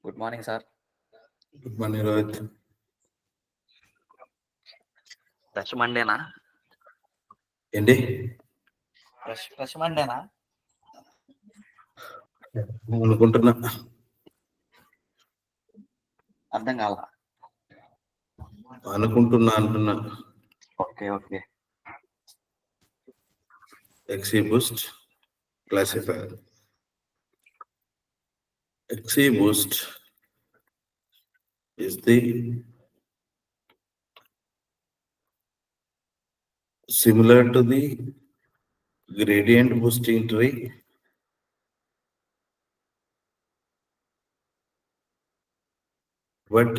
Good morning sir. Good morning Rohit. Fresh మండేనా? ఏంటి fresh మండేనా అనుకుంటున్నా? అర్థం కాల. అనుకుంటున్నా అంటున్నా. Okay. XGBoost classifier. XGBoost is the similar to the gradient boosting tree, but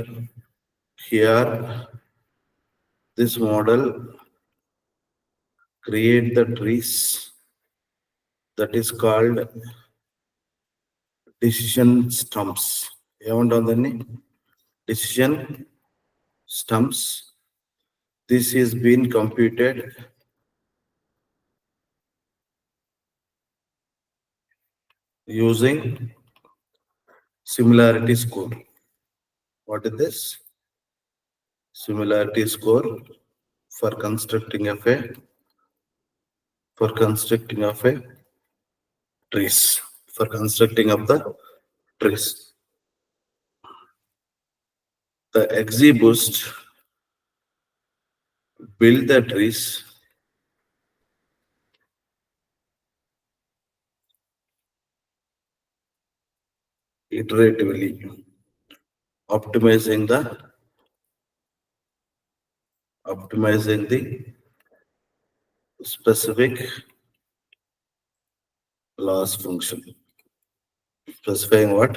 here this model create the trees that is called decision stumps. ఏముంటుందండి? Decision stumps. This is been computed using similarity score. What is this? Similarity score for constructing of a trees. For constructing of the trees. The XGBoost build the trees iteratively, optimizing the specific loss function. Specifying what?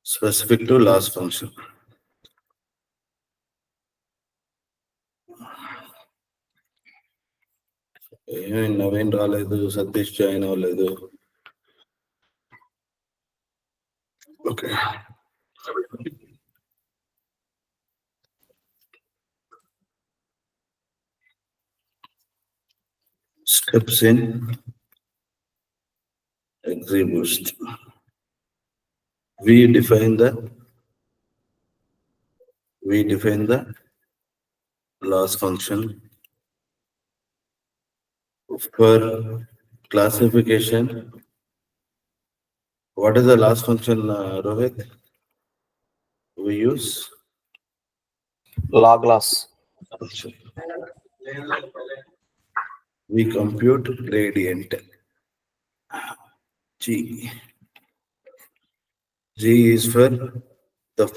Specific to loss function. Naveen రాలేదు, Satish join అవ్వలేదు. Okay, steps in XGBoost. We define the loss function for classification. What is the loss function, Rohit? We use log loss. We compute gradient G. G is for the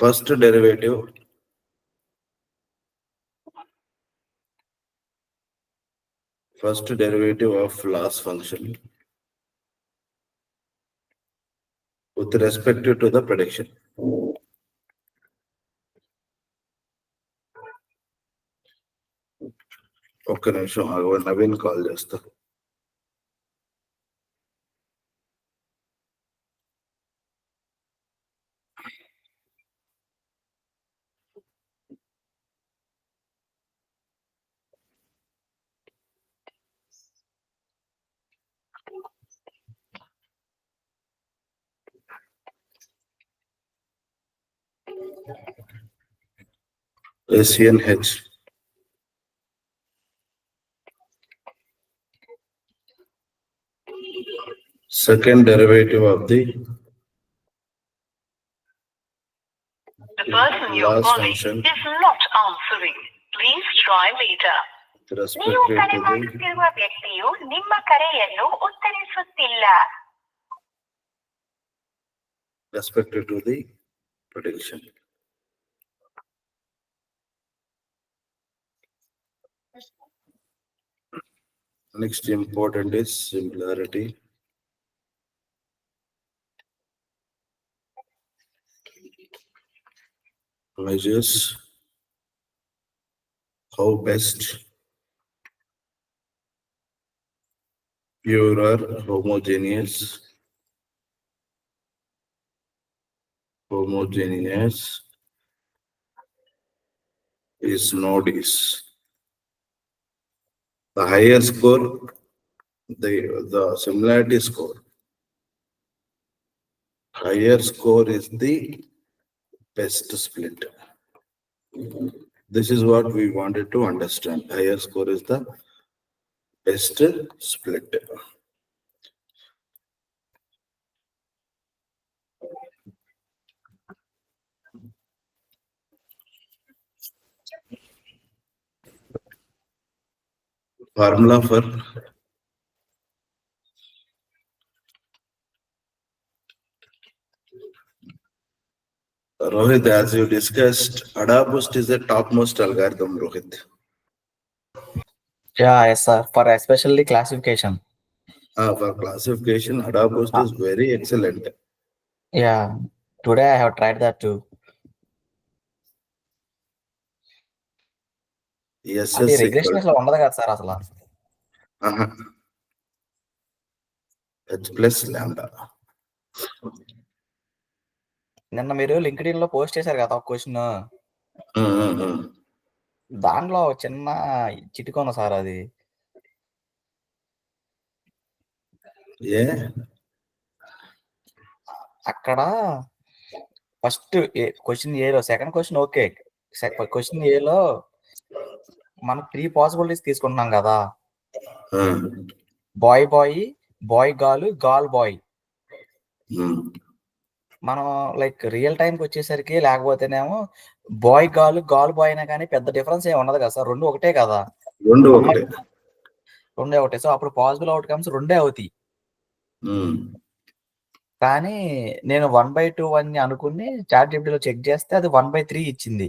first derivative of loss function with respect to the prediction. ఒక్క నిమిషం Naveen call చేస్తా. SNH. Second derivative of the person you're loss calling function is not answering. Please try later. with respect ನೀವು to ಕರೆ the ಮಾಡುತ್ತಿರುವ ವ್ಯಕ್ತಿಯು ನಿಮ್ಮ ಕರೆಯನ್ನು ಉತ್ತರಿಸುತ್ತಿಲ್ಲ. prediction. Next important is similarity. Measures how best pure or homogeneous is node is. The higher score, the similarity score. higher score is the best split. This is what we wanted to understand. Higher score is the best split. Formula for Rohit, as you discussed, AdaBoost is the topmost algorithm, Rohit. Yeah, yes, sir. For especially classification. For classification, AdaBoost is very excellent. Yeah. Today I have tried that too. Yes, అది yes, regression equal. అసలు ఉండదు కదా sir అసలు. H plus lambda. నిన్న మీరు LinkedIn లో post చేశారు కదా ఒక క్వశ్చన్. దాంట్లో చిన్న చిటుకున్న సార్ అది. అక్కడ ఫస్ట్ క్వశ్చన్ ఏలో సెకండ్ క్వశ్చన్ ఓకే. క్వశ్చన్ ఏలో మనం 3 పాసిబిలిటీస్ తీసుకుంటున్నాం కదా. Boy boy, boy gal, gal boy. మనం లైక్ రియల్ టైంకి వచ్చేసరికి లేకపోతేనేమో బాయ్ గాల్, గాల్ బాయ్ అయినా కానీ పెద్ద డిఫరెన్స్ ఏమి ఉండదు కదా సార్. రెండు ఒకటే కదా. రెండే ఒకటే. సో అప్పుడు పాసిబుల్ అవుట్కమ్స్ రెండే అవుతాయి. కానీ నేను 1/2 అని అనుకుని చాట్ జీపీటీలో చెక్ చేస్తే అది 1/3 ఇచ్చింది.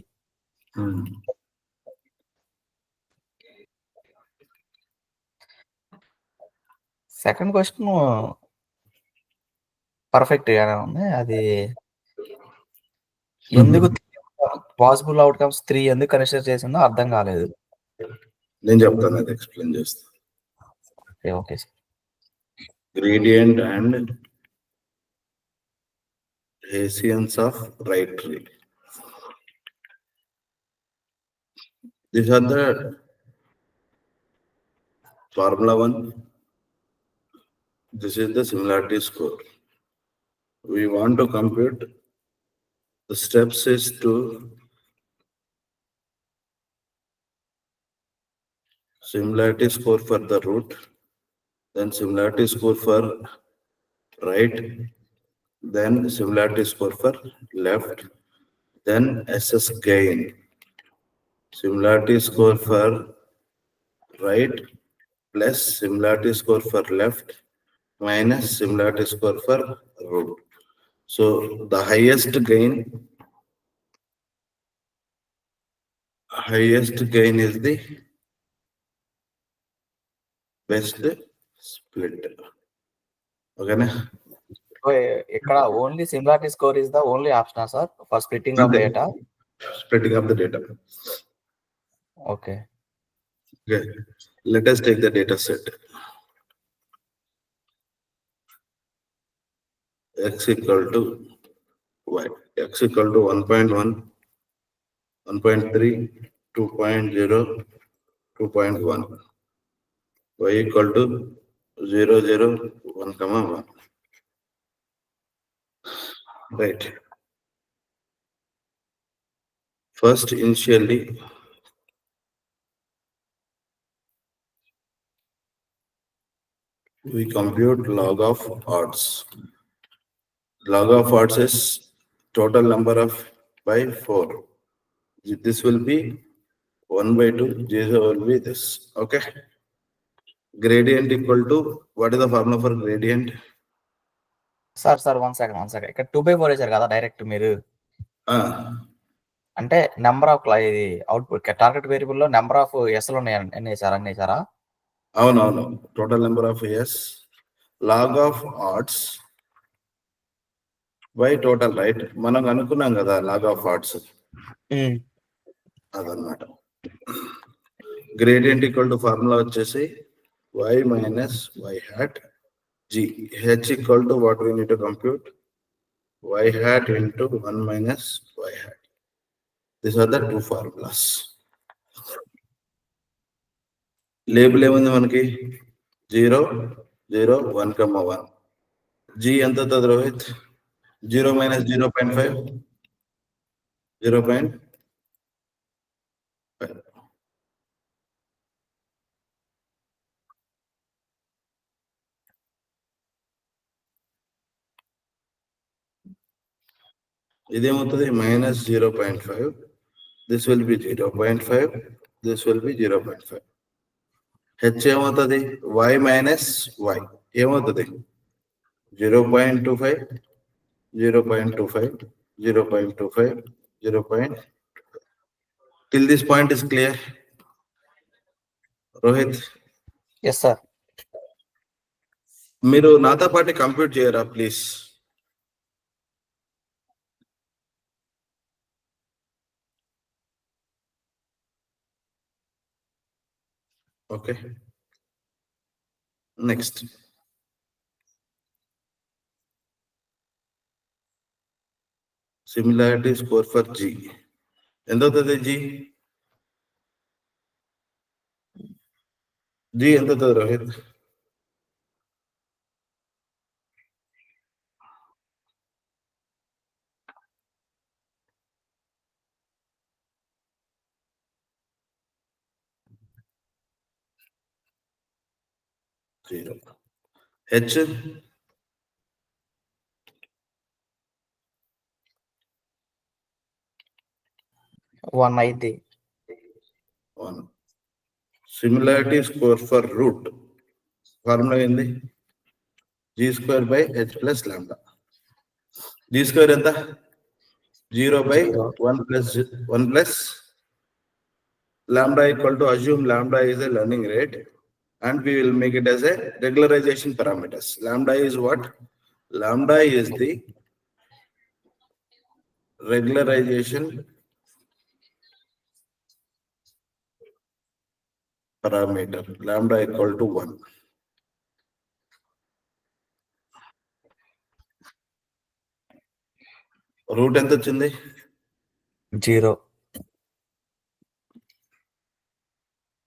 సెకండ్ క్వశ్చన్ పర్ఫెక్ట్ గానే ఉంది. అది ఎందుకు పాసిబుల్ అవుట్కమ్స్ 3 ఎందుకు కన్సిడర్ చేసిందో అర్థం కాలేదు. నేను చెప్తాను, అది ఎక్స్ప్లెయిన్ చేస్తాను. Okay sir. Gradient and Hessians of right tree. These are the formula 1. This is the similarity score. We want to compute the steps is to similarity score for the root, then similarity score for right, then similarity score for left, then SS gain. Similarity score for right plus similarity score for left minus similarity score for root. So the highest gain is the best split. Okay na? ఇక్కడ only similarity score is the only option sir for splitting of data. Splitting of the data. Okay. Okay. Let us take the data set. X equal to y. X equal to 1.1, 1.3, 2.0, 2.1. Y equal to 0, 0, 1, 1. Right. First, initially, we compute log of odds. Log of odds is total number of by 4. This will be 1/2. 0 will be this. Okay. Gradient equal to, what is the formula for gradient? Sir 1 second. ఇక్కడ 2/4 వేశారు కదా direct మీరు. అంటే number of ఇది output target variable లో number of ఎస్లు ఉన్నాయండి. ఎన్ని వేసారా? అవునవును. Total number of yes, log of odds by total, right? మనం అనుకున్నాం కదా లాగ్ ఆఫ్ ఆడ్స్, అదన్నమాట. గ్రేడియంట్ ఈక్వల్ టు ఫార్ములా వచ్చేసి y minus y hat g. H equal to what we need to compute? Y hat into 1 minus y hat. These are the two formulas. Label ఏముంది మనకి? 0, 0, 1, 1. G ఎంత అవుతుంది Rohit? 0 minus 0.5, 0.5. ఇదేమవుతుంది minus 0.5. This will be 0.5. This will be 0.5. H ఏమవుతుంది y minus y ఏమవుతుంది 0.25, 0.25, 0.25, 0. Till this point is clear. Rohit, yes sir. మీరు నాతో పాటు compute చేయరా please? Okay, next similarity score for G ఎంత అవుతుంది? జీ ఎంత అవుతుంది రోహిత్? జీరో. హెచ్ 1 అయితే 1. Similarity score for root formula ఏంది? G square by H plus lambda. G square ఎంత? 0/1 plus lambda equal to, assume lambda is a learning rate and we will make it as a regularization parameters. Lambda is what? Lambda is the regularization parameter. Lambda equal to 1. Root ఎంత వచ్చింది? 0.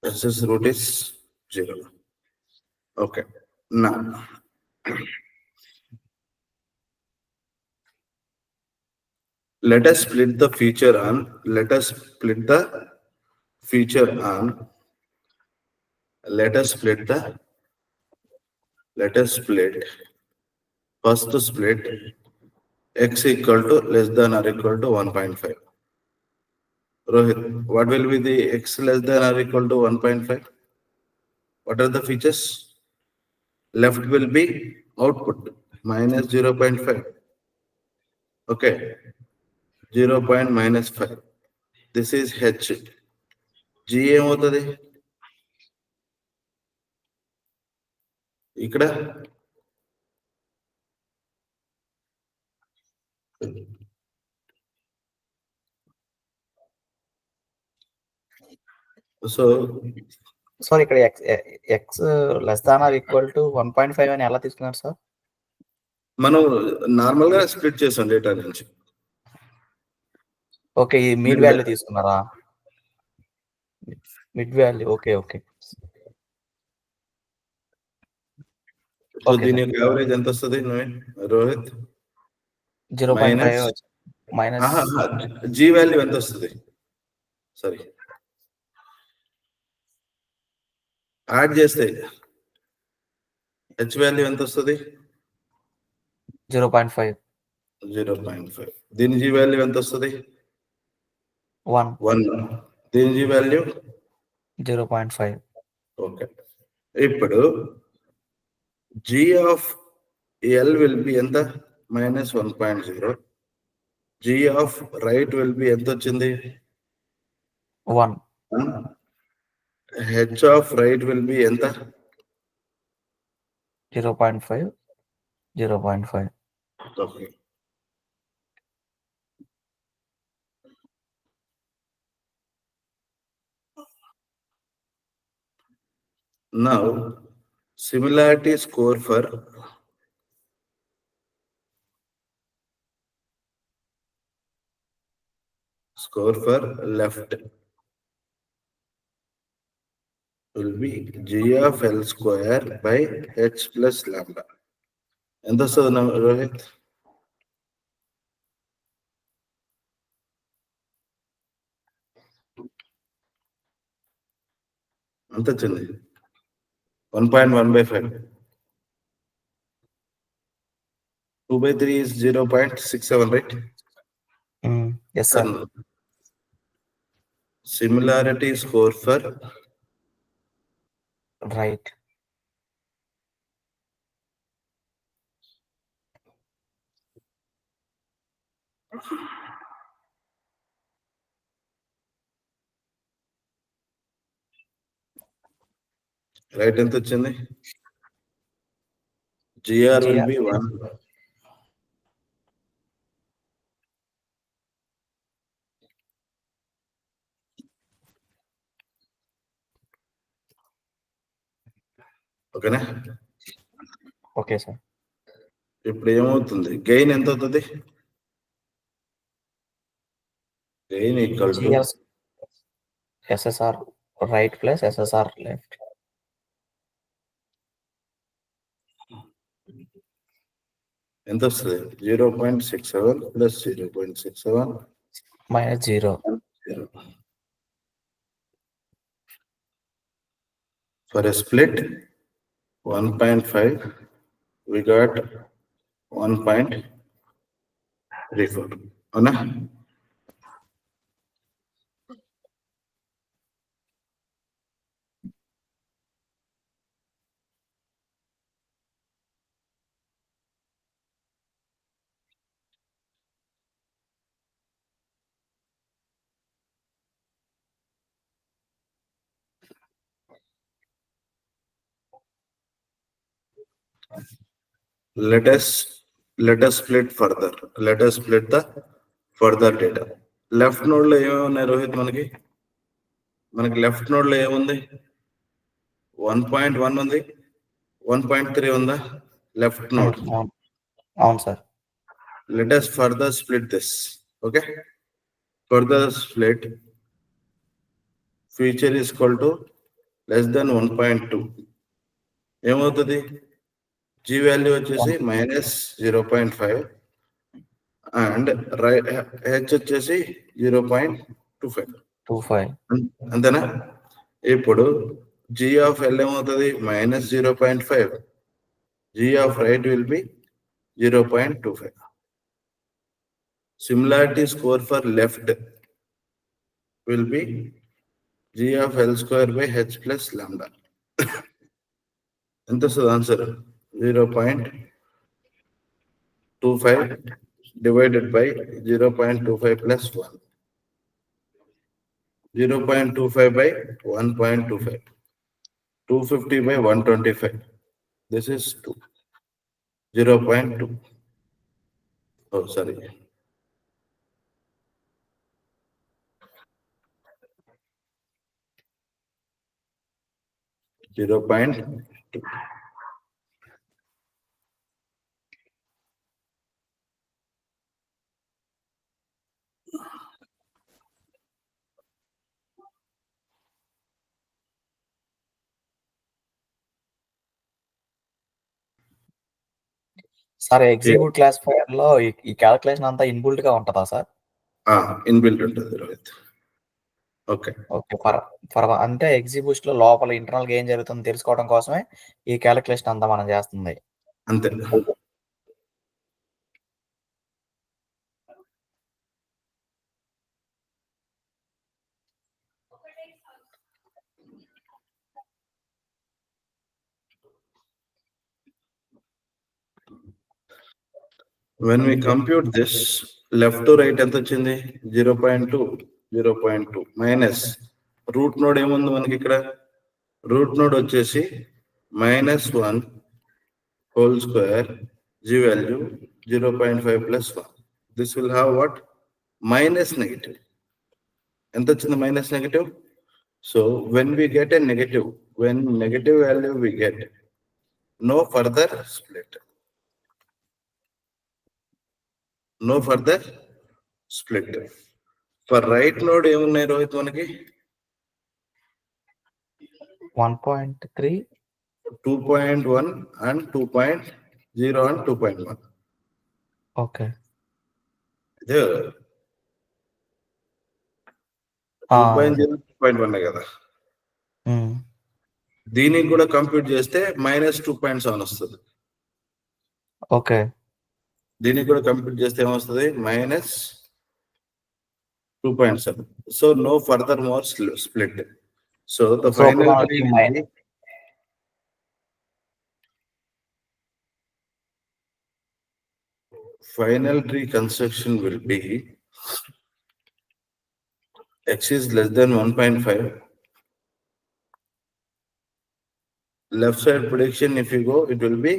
Versus root is 0. Okay. Now, let us split the feature on. Let us split the feature on. Let us split the. Let us split. First split x equal to less than or equal to 1.5. Rohit, what will be the x less than or equal to 1.5? What are the features? Left will be output minus 0.5. Okay, 0.-5. This is h. g ఏమవుతుంది ఇక్కడ? So sir ఇక్కడ X less than or equal to 1.5 అని ఎలా తీసుకున్నారు sir? మనం normal గా split చేసాం data నుంచి. ఓకే, ఈ మీన్ వాల్యూ తీసుకున్నారా? Mid value. Okay okay. So దీని యొక్క యావరేజ్ ఎంత వస్తుంది రోహిత్? 0.5 మైనస్ జీ వాల్యూ ఎంత వస్తుంది? సారీ, యాడ్ చేస్తే హెచ్ వాల్యూ ఎంత వస్తుంది? 0.5. 0.5. దీని జీ వాల్యూ ఎంత వస్తుంది? 1. దీని జీ వాల్యూ 0.5. ఓకే, ఇప్పుడు G of L will be ఎంత? -1.0. G of right will be ఎంత వచ్చింది? 1. H of right will be ఎంత? 0.5. 0.5. Okay, now similarity score for left will be g of l square by h plus lambda. ఎంత వస్తుంది రోహిత్? ఎంత వచ్చింది? 1.1/5. 2/3 is 0.67, right? Yes, sir. Similarity score for Right. Right ఎంత వచ్చింది? GR will be 1. ఓకేనా? Okay sir. ఇప్పుడు ఏమవుతుంది? గెయిన్ ఎంత అవుతుంది? Gain equal to SSR right plus SSR left. ఎంత వస్తుంది? 0.67 plus 0.67 minus 0. For a split 1.5, we got 1.34. అవునా? Let us split further. Let us split the further data. Left node లో ఏమున్నాయి రోహిత్? మనకి లెఫ్ట్ నోడ్ లో ఏముంది? 1.1 ఉంది, 1.3 ఉందా లెఫ్ట్ నోడ్? అవును sir. Let us further split this. Okay, further split feature is equal to less than 1.2. ఏమవుతుంది? G value వచ్చేసి -0.5 అండ్ H వచ్చేసి 0.25. అంతేనా? ఇప్పుడు G of L ఏమవుతుంది? -0.5. G of right will be 0.25. Similarity score for left will be G of L square by H plus lambda. ఎంత వస్తుంది answer? 0.25 divided by 0.25 plus 1. 0.25 by 1.25. 250 by 125. This is 2. 0.2. Oh, sorry. Sir execute classifier లో ఈ calculation అంతా inbuilt గా ఉంటుందా sir? Inbuilt ఉంటుంది Rohit. Okay అంటే execution లో లోపల ఇంటర్నల్ గా ఏం జరుగుతుందో తెలుసుకోవడం కోసమే ఈ క్యాలిక్యులేషన్ అంతా మనం చేస్తుంది. అంతే. When we compute this, left to right ఎంత వచ్చింది? 0.2, 0.2 మైనస్ రూట్ నోడ్ ఏముంది మనకి ఇక్కడ? రూట్ నోడ్ వచ్చేసి -1 whole square, G value 0.5 plus 1. This will have what? Minus negative. ఎంత వచ్చింది? minus negative. So when we get a negative, when negative value we get, no further split. No further split. For right node ఏమున్నాయి రోహిత్ మనకి? 1.3, 2.1 and 2.0 and 2.1. Okay. 2.0, 2.1 కదా. దీనికి కూడా compute చేస్తే -2.7 వస్తుంది. Okay. దీనికి కూడా కంప్యూట్ చేస్తే ఏమొస్తుంది? -2.7. So no further more split. So the so final tree construction will be x is less than 1.5. Left side prediction, if you go, it will be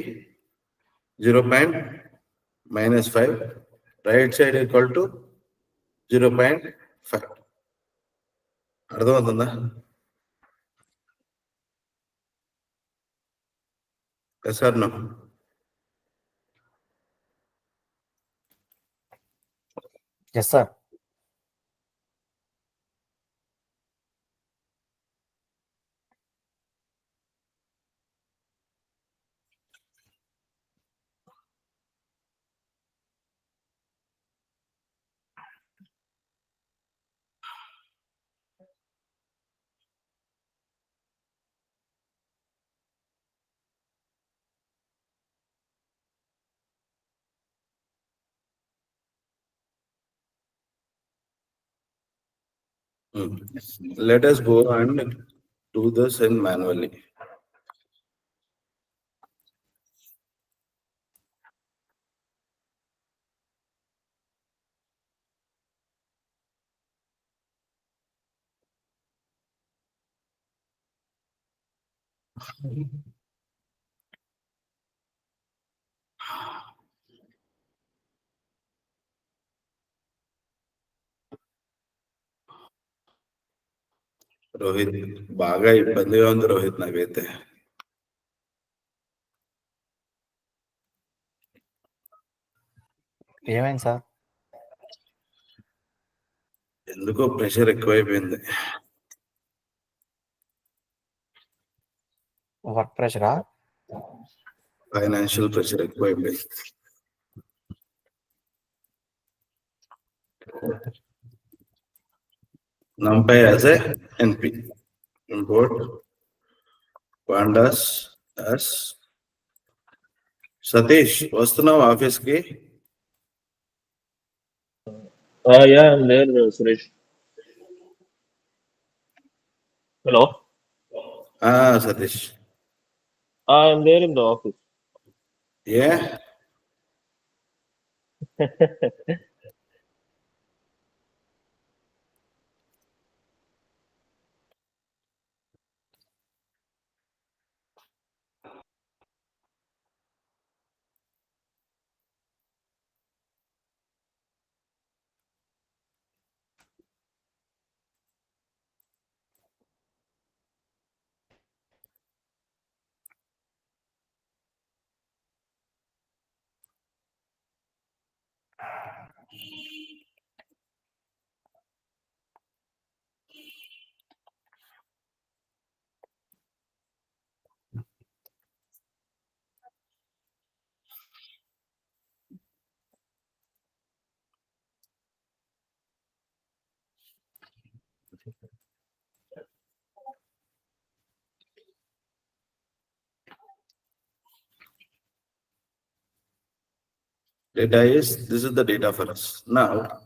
0.-5. Right side equal to 0.5. అర్థమవుతుందా? Yes or no? Yes sir. Let us go and do this in manually. Rohit, బాగా ఇబ్బందిగా ఉంది రోహిత్ నాకైతే. ఏమైంది sir? ఎందుకో pressure ఎక్కువైపోయింది. Work ప్రెషరా? Financial pressure ఎక్కువైపోయింది. NumPy as a NP. Import pandas as Satish. వస్తున్నావు ఆఫీస్ కి? Yeah, I'm there, Suresh. Hello? Satish. I'm there in the office. Yeah? This is the data for us. Now,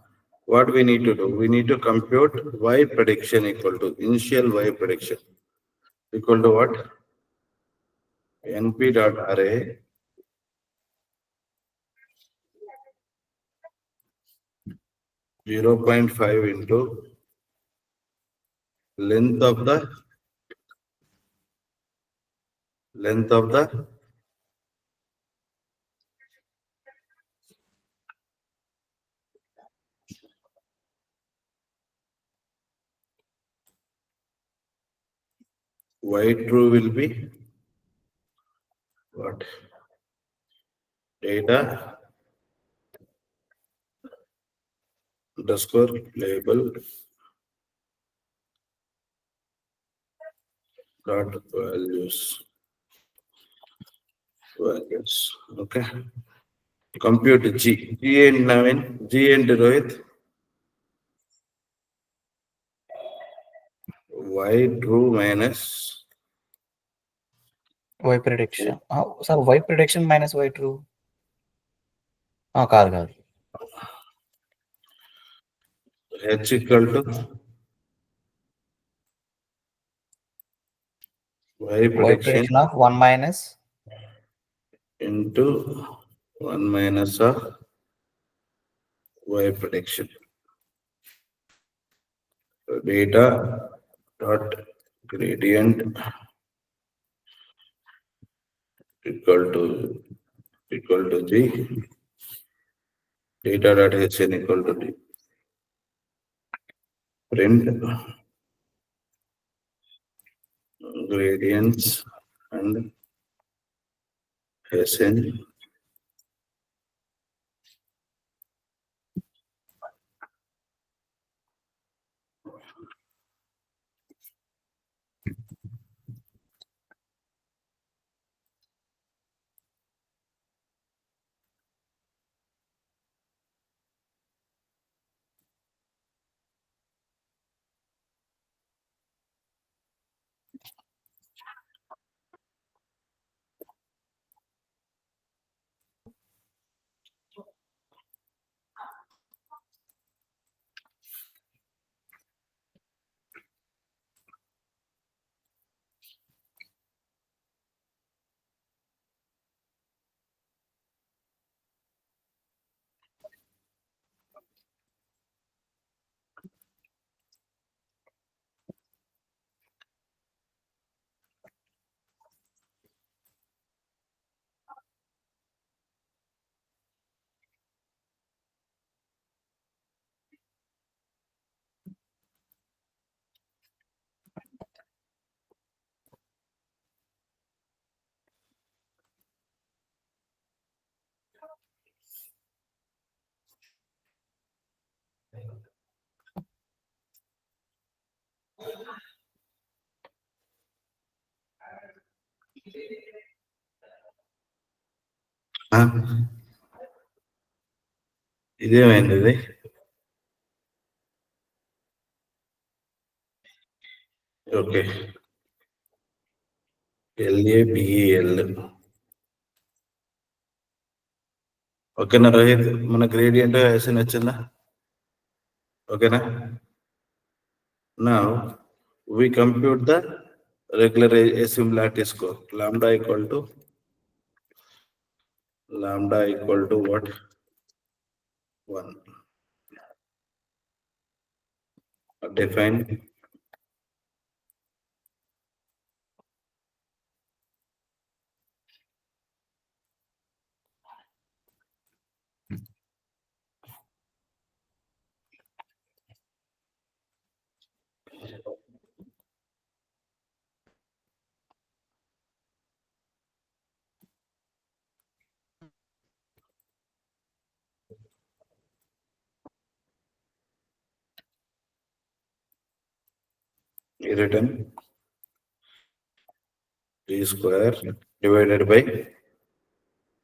what we need to do? We need to compute y prediction equal to initial y prediction equal to what? NP dot array (0.5) into length of the y true will be what? Data underscore label dot values. Okay. Compute G. G and Navin. G and Rohit. Y true minus Y prediction. Sir, Y prediction minus Y true. కాదు. H equal to Y prediction of 1 minus into 1 minus of Y prediction. So data dot gradient equal to G. Data dot Hn equal to D. Print gradients and Hn ఇదేమైంది ఇది? Okay, LABEL. ఓకేనా రోహిత్, మన gradient Hn వచ్చిందా? ఓకేనా? Now we compute the regular asymmetric score. Lambda equal to what? 1. Define written T square divided by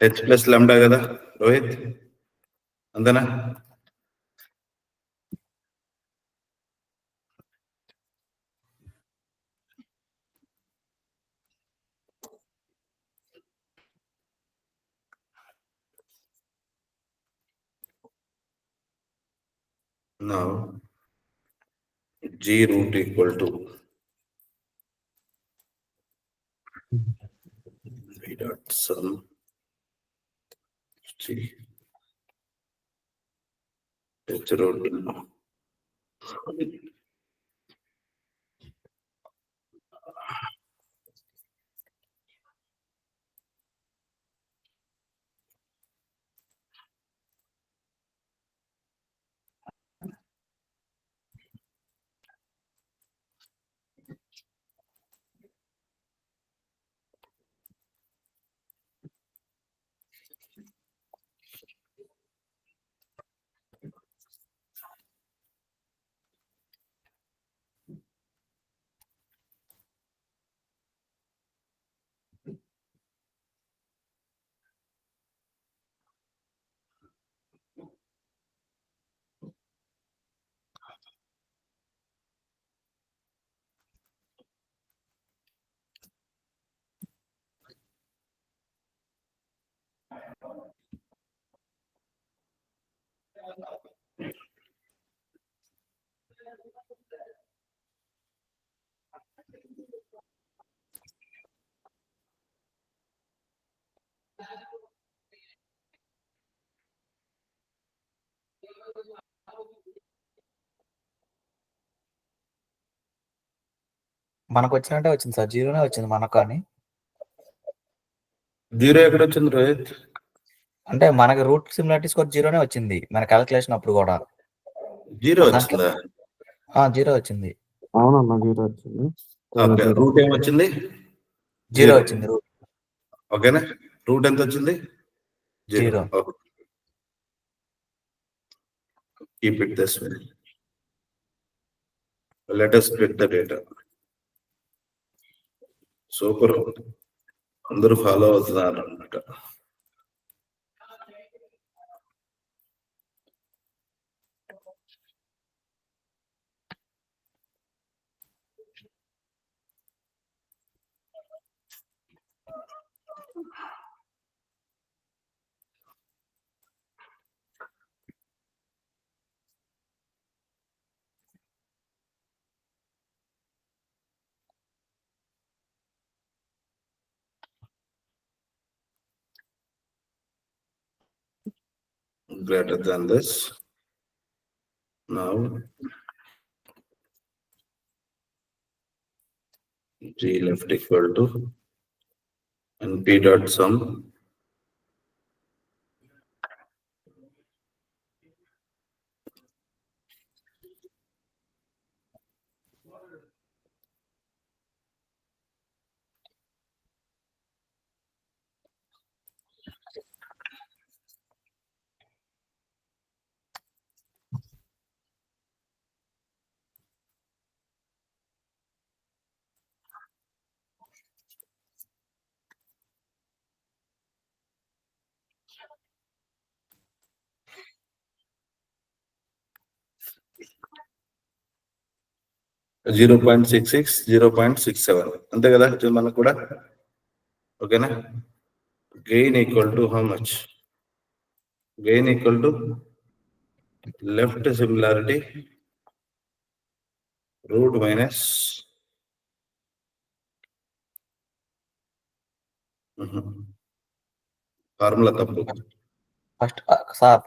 H plus lambda కదా రోహిత్, అంతేనా? Now G root equal to V dot sum G H root. మనకు వచ్చినట్టే వచ్చింది sir, జీరోనే వచ్చింది మనకు. కానీ zero ఎక్కడ వచ్చింది రోహిత్? అంటే మనకి రూట్ సిమిలారిటీ స్కోర్ జీరోనే వచ్చింది మన క్యాలిక్యులేషన్ అప్పుడు కూడా. జీరో దానికి వచ్చిందా? జీరో వచ్చింది. అవునన్నా జీరో వచ్చింది. ఓకే, రూట్ ఏమొచ్చింది? జీరో వచ్చింది రూట్. ఓకేనా, రూట్ ఎంత వచ్చింది? Zero. Keep it this way. Let us split the data. Super, అందరూ ఫాలో అవుతున్నారు అన్నమాట. Greater than this. Now G left equal to and P dot sum. Zero 0.66, 0.67. అంతే కదా మనకు కూడా. ఓకేనా, gain equal to how much? Gain equal to left similarity root minus formula తప్పు.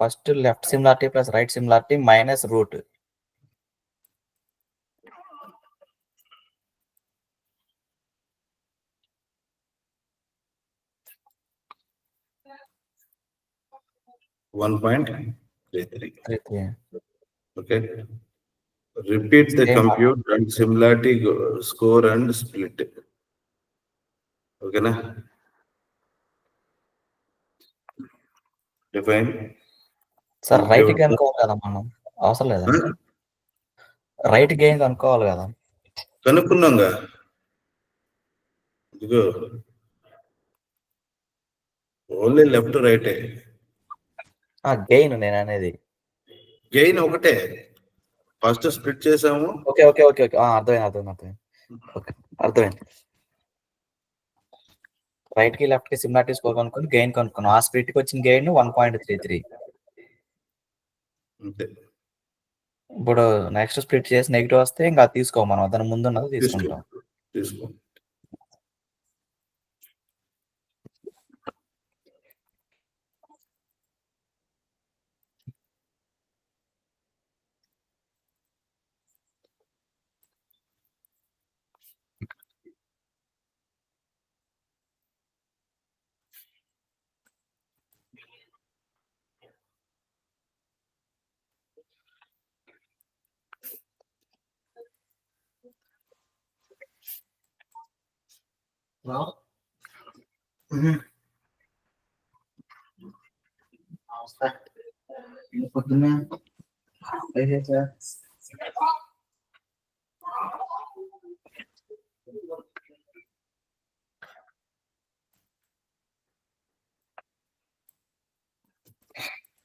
First left similarity plus right similarity minus root. Okay. Repeat the Same. compute and similarity score and split. Okay na? Define. Sir right కనుక్కోవాలి కదా మనం, అవసరం లేదా? Right gain కనుక్కోవాలి కదా. కనుక్కున్నాంగా, ఇదిగో only left రైటే. గెయిన్ నేను అనేది. గెయిన్ ఒకటే, ఫస్ట్ స్ప్లిట్ చేసాము. ఓకే ఓకే ఓకే ఓకే, అర్థమైంది. అర్థమైంది. రైట్ కి లెఫ్ట్ కి సిమిలారిటీ స్కోర్ కనుక్కొని గెయిన్ కనుక్కున్నాం. ఆ స్ప్లిట్ కి వచ్చిన గెయిన్ 1.33. అంతే. ఇప్పుడు నెక్స్ట్ స్ప్లిట్ చేసి నెగిటివ్ వస్తే ఇంకా తీసుకో, మనం దాని ముందు ఉన్నది తీసుకుంటాం. తీసుకో.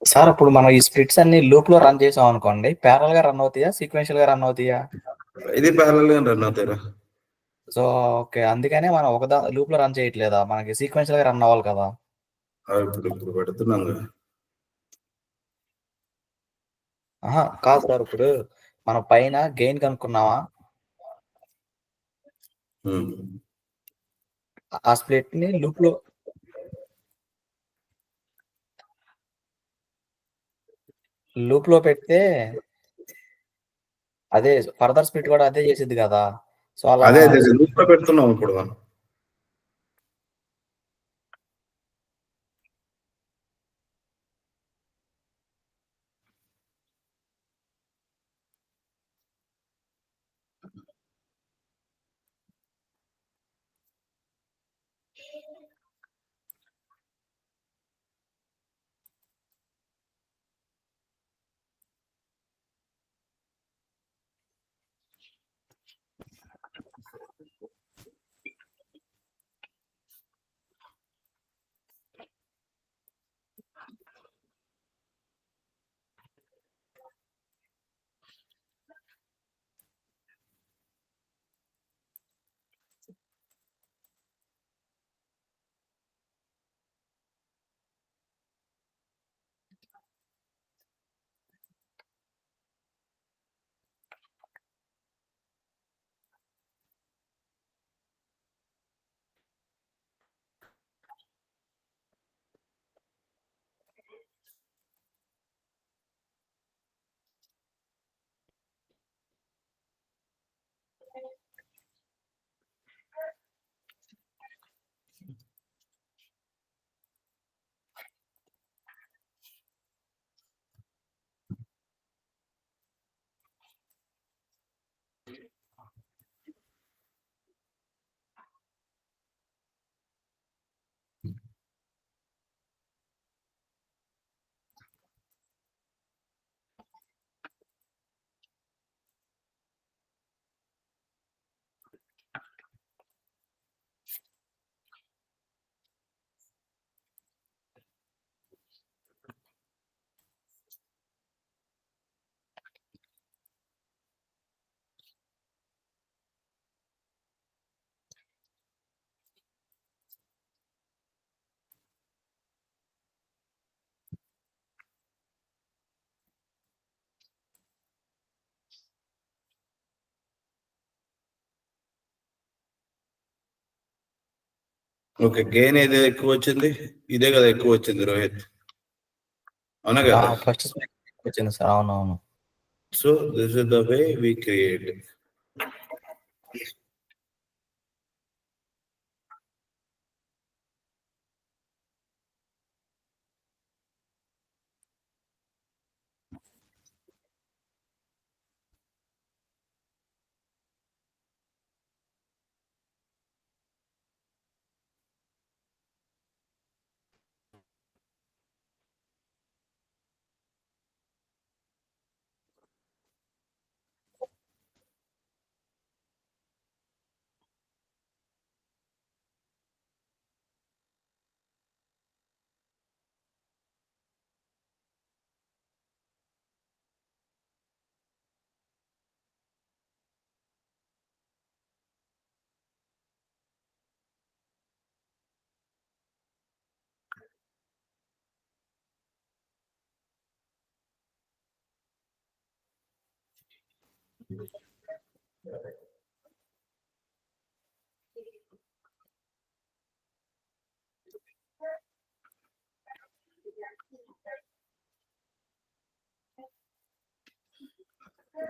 సార్ ఇప్పుడు మనం ఈ స్ప్లిట్స్ అన్ని లూప్ లో రన్ చేసాం అనుకోండి, ప్యారల్ గా రన్ అవుతాయా, సీక్వెన్షియల్ గా రన్ అవుతాయా? ఇది ప్యారల్ గా రన్ అవుతారా? సో ఓకే, అందుకనే మనం ఒక లూప్ లో రన్ చేయట్లేదా, మనకి సీక్వెన్షియల్ గా రన్ అవ్వాలి కదా. ఇప్పుడు పెడుతున్నాం. కాదు సార్, ఇప్పుడు మనం పైన గెయిన్ కనుక్కున్నావా, ఆ స్ప్లిట్ ని లూప్ లో పెడితే అదే ఫర్దర్ స్ప్లిట్ కూడా అదే చేసిద్ది కదా. సో అలా అదే లూప్ లో పెడుతున్నాం ఇప్పుడు మనం. ఓకే, గెయిన్ ఏది ఎక్కువ వచ్చింది? ఇదే కదా ఎక్కువ వచ్చింది రోహిత్, అవునా కదా? ఫస్ట్ వచ్చింది సార్. అవునవును. So this is the way we create.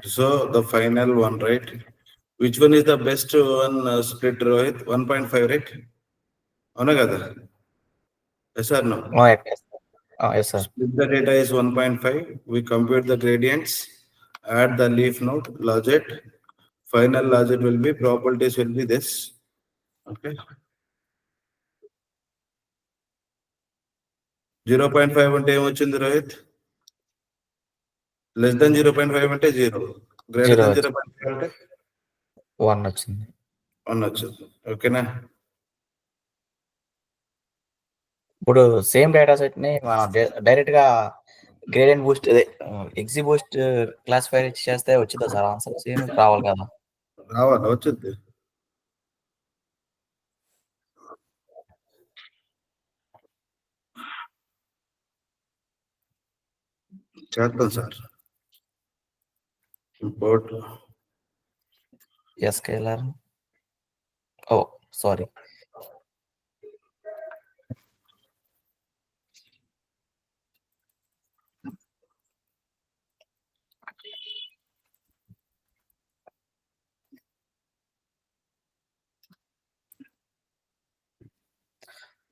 So the final one, right? Which one is the best one split, Rohit? 1.5, right? అవునా కదా? Yes or no? Yes, sir. Split the data is 1.5. We compute the gradients, add the leaf node, logit. Final logit will be, probabilities will be this. Okay. 0.5 అంటే ఏమొచ్చింది Rohit? Less than 0.5 అంటే 0, greater than 0.5 అంటే 1 వచ్చింది. 1 వచ్చింది. ఓకేనా? ఇప్పుడు same data set ని మనం డైరెక్ట్ గా గ్రేడియంట్ బూస్ట్ ఎగ్జి బూస్ట్ క్లాసిఫైర్ చేస్తే వచ్చిందా సార్ ఆన్సర్? సేమ్ రావాలి కదా? రావాలి, వచ్చింది. చేద్దాం సార్. ఇంపోర్ట్ ఎస్కేలర్. ఓ సారీ.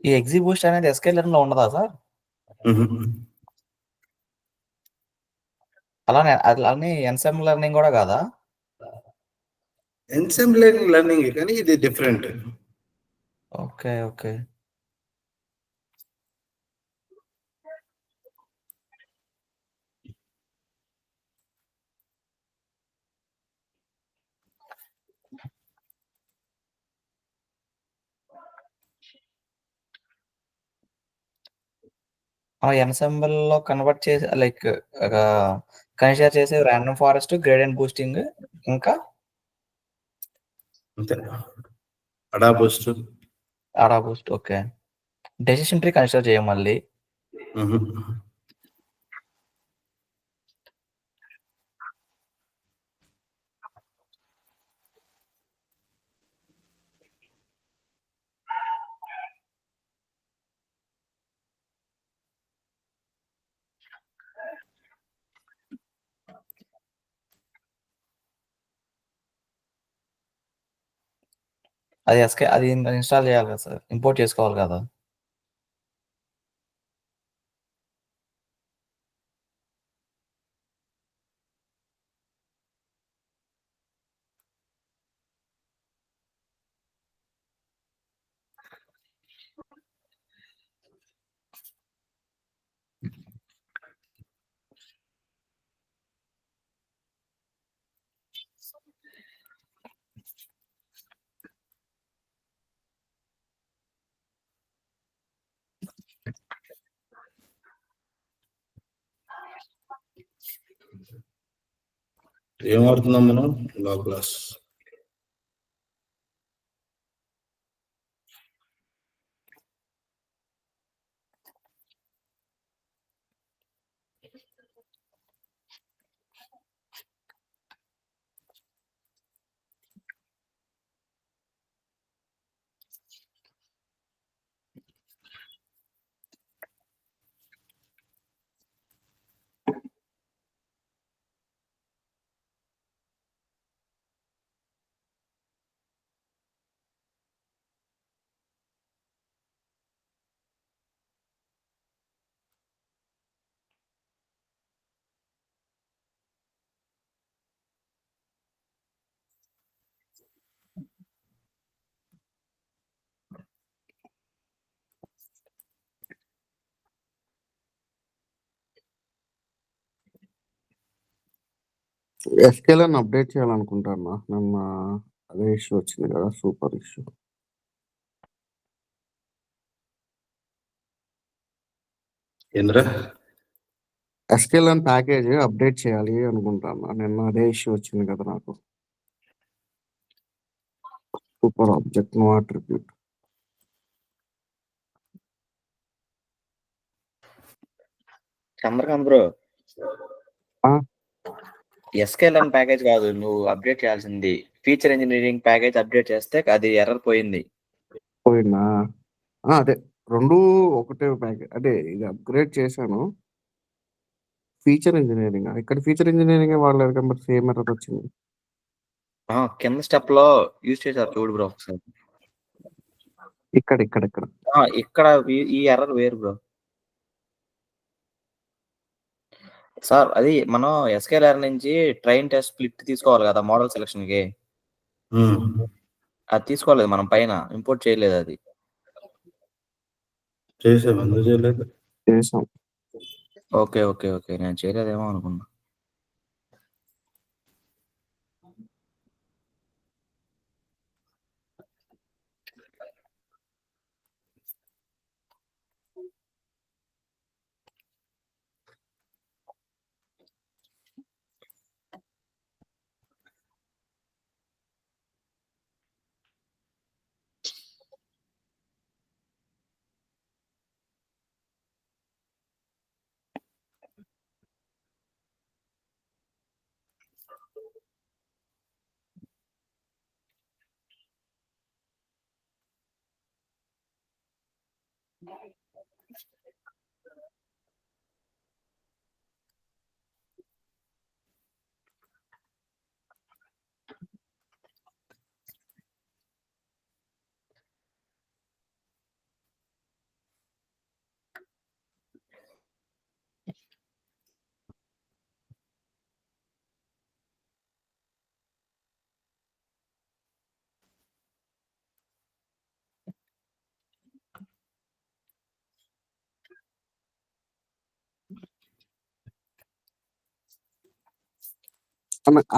ఈ ఎగ్జిబూస్ట్ అనేది ఎస్కేఎల్ లెర్నింగ్ లో ఉండదా సార్? అలానే ఎన్సెమ్ లెర్నింగ్ కూడా కాదా? ఎన్సెమ్ లెర్నింగ్ కానీ ఇది డిఫరెంట్. ఓకే. ఓకే. ఎన్సెంబుల్‌లో కన్వర్ట్ చేసి లైక్ కన్సిడర్ చేసే రాండమ్ ఫారెస్ట్, గ్రేడియంట్ బూస్టింగ్ ఇంకా అంతే. అడా బూస్ట్. ఆడా Boost. Okay. Decision tree consider చేయం మళ్ళీ. అది ఇన్‌స్టాల్ చేయాలి కదా సార్. ఇంపోర్ట్ చేసుకోవాలి కదా! ఏం వాడుతున్నాం మనం? లా క్లాస్. ఎస్కేఎల్ని అప్డేట్ చేయాలనుకుంటాను. నిన్న అదే ఇష్యూ వచ్చింది కదా, సూపర్ ఇష్యూ. ఏంద్రా? ఎస్కేఎల్ ప్యాకేజ్ అప్డేట్ చేయాలి అనుకుంటాను. నిన్న అదే ఇష్యూ వచ్చింది కదా నాకు. Super object no attribute. Chandrakant bro. ఆ, ఎస్కేఎల్ఎన్ ప్యాకేజ్ కాదు నువ్వు అప్డేట్ చేయాల్సింది. ఫీచర్ ఇంజనీరింగ్ ప్యాకేజ్ అప్డేట్ చేస్తే అది ఎర్రర్ పోయింది. పోయిందా? అదే రెండు ఒకటే ప్యాకేజ్. అదే ఇది అప్గ్రేడ్ చేశాను. ఫీచర్ ఇంజనీరింగ్ ఇక్కడ ఫీచర్ ఇంజనీరింగ్ వాడలేదు కదా, మరి సేమ్ ఎర్రర్ వచ్చింది. కింద స్టెప్ లో యూజ్ చేశారు చూడు బ్రో ఒకసారి. ఇక్కడ ఇక్కడ ఇక్కడ ఇక్కడ ఈ ఎర్రర్ వేరు బ్రో. సార్ అది మనం ఎస్కేఎల్ఆర్ నుంచి ట్రైన్ టెస్ట్ స్ప్లిట్ తీసుకోవాలి కదా మోడల్ సెలక్షన్ కి. అది తీసుకోలేదు మనం, పైన ఇంపోర్ట్ చేయలేదు అది. చేసాం, ఎందుకు చేయలేదు? చేసాం. ఓకే. ఓకే. ఓకే. నేను చేయలేదేమో అనుకున్నా.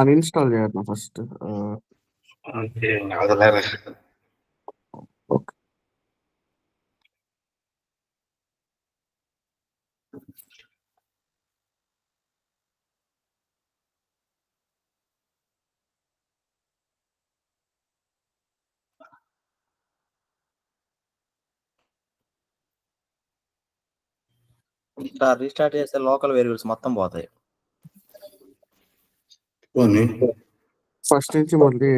అన్ఇన్స్టాల్ చేయాలి ఫస్ట్. అదలేరా ఓకే. ఇట్లా రీస్టార్ట్ చేస్తే లోకల్ వేరియబుల్స్ మొత్తం పోతాయి. పోనీ ఫస్ట్ నుంచి మళ్ళీ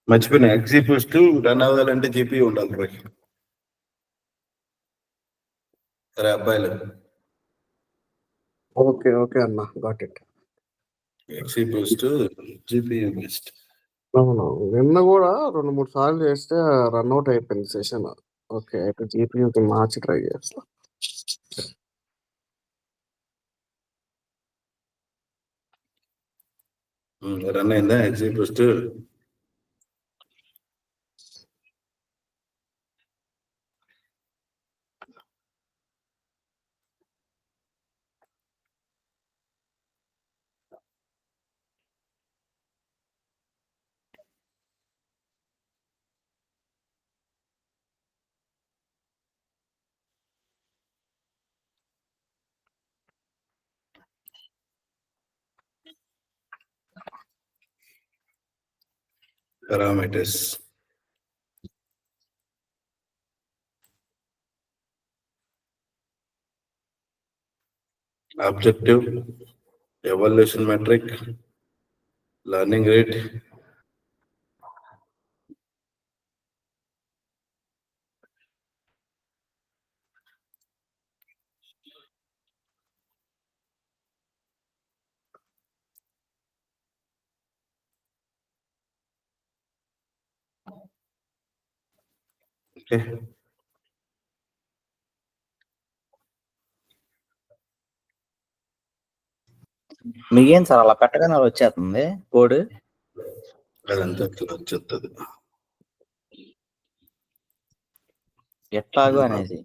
మర్చిపోయినా. ఎగ్జిక్యూట్ రన్ అవ్వాలంటే జీపీ ఉండాలి పోయి. సరే అబ్బాయిలు ఓకే ఓకే అన్న, got it. Execute GPU best. అవును, నిన్న కూడా 2-3 సార్లు చేస్తే రన్అట్ అయిపోయింది సెషన్. ఓకే, అయితే జీపీయూకి మార్చి ట్రై చేస్తా. రన్ అయిందా execute? Parameters objective, evaluation metric, learning rate, okay. మీకేం సార్ అలా పెట్టగానే అలా వచ్చేస్తుంది కోడ్? అదంతా అట్లా వచ్చేస్తుంది. ఎట్లాగో అనేసి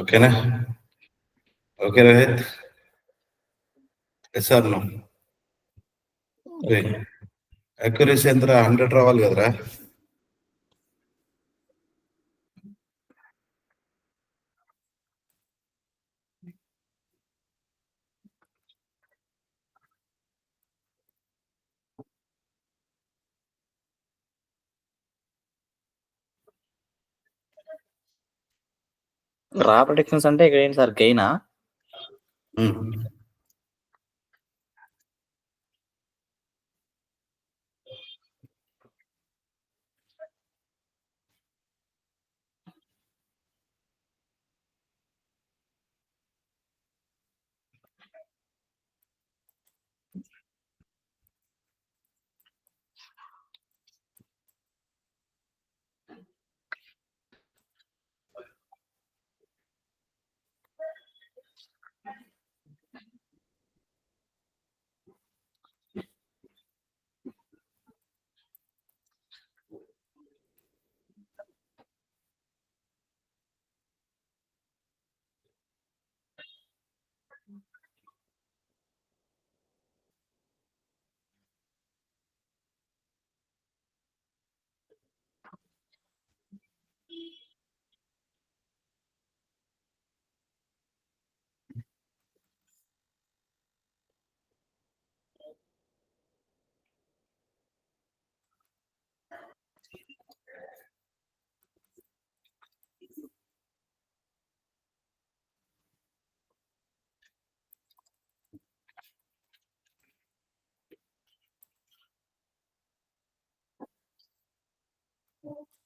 ఓకేనా? Okay Rohit, yes or no? Accuracy ఎంత? 100 రావాలి కదరా? రా ప్రొటెక్షన్స్ అంటే ఇక్కడ ఏంటి సార్ గెయినా?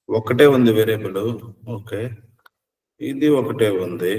ఒకటే ఉంది వేరియబుల్. ఓకే, ఇది ఒకటే ఉంది.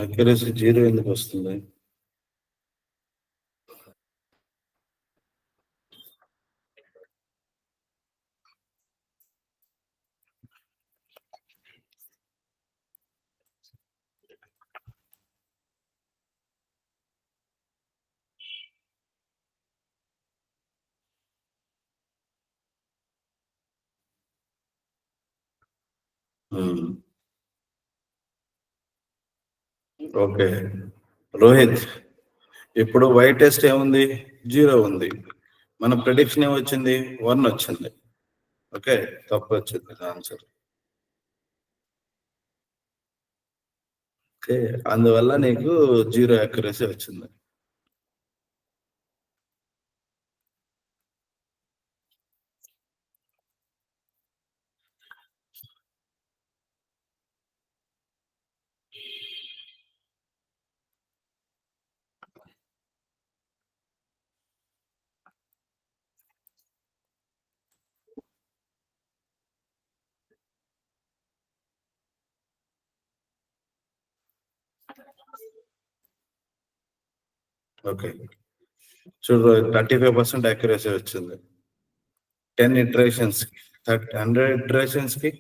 అక్యురసీ 0 ఎందుకు వస్తుంది? ఓకే రోహిత్, ఇప్పుడు వై టెస్ట్ ఏముంది? 0 ఉంది. మన ప్రిడిక్షన్ ఏమొచ్చింది? 1 వచ్చింది. ఓకే, తప్పు వచ్చింది ఆన్సర్. ఓకే, అందువల్ల నీకు 0 అక్యురసీ వచ్చింది. ఓకే, చూడు 35% అక్యురసీ వచ్చింది. 10 iterations, 100 iterations కి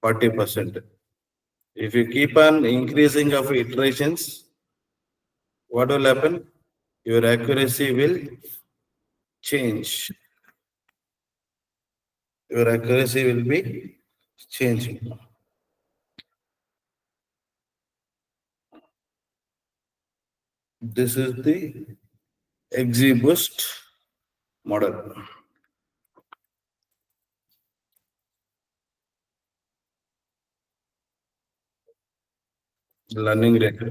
40%. If you keep on increasing of iterations, what will happen? Your accuracy will change. Your accuracy will be changing. This is the XGBoost model. Learning rate.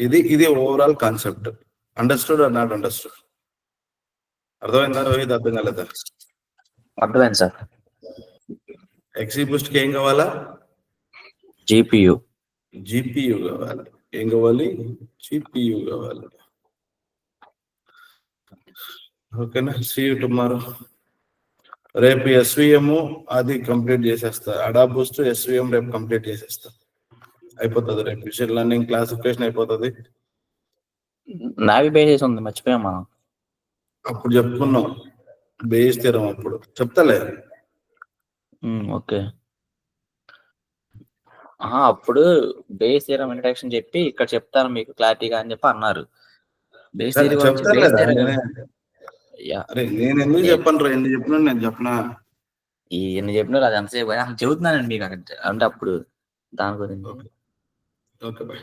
ఇది overall concept. Understood or not understood? అర్థమైందా రోహిత్? అర్థం కాలేదా? అర్థమైంది sir. XGBoost కి ఏం కావాలా? GPU కావాలి. ఏం కావాలి? GPU కావాలి. ఓకేనా, సీ యూ టుమారో. రేపు ఎస్విఎం అది కంప్లీట్ చేసేస్తా, అడాబూస్ట్ ఎస్విఎం రేపు కంప్లీట్ చేసేస్తా, అయిపోతుంది రేపు. మిషన్ లెర్నింగ్ క్లాసిఫికేషన్ అయిపోతుంది. నావి బేస్ ఉంది, మర్చిపోయాం మనం. అప్పుడు చెప్పుకున్నాం బేస్ తీరం, అప్పుడు చెప్తాలే. ఓకే. అప్పుడు బేస్ థియరం ఇంట్రడక్షన్ చెప్పి ఇక్కడ చెప్తాను మీకు క్లారిటీగా అని చెప్పి అన్నారు. బేస్ థియరీ గురించి చెప్తాను. యా నేను ఎందుకు చెప్పను రా, ఎందుకు చెప్పినా నేను చెప్పనా, ఎన్ని చెప్పినారు అది ఎంతసేపు చెబుతున్నానండి మీకు అక్కడ, అంటే అప్పుడు దాని గురించి. Okay bye.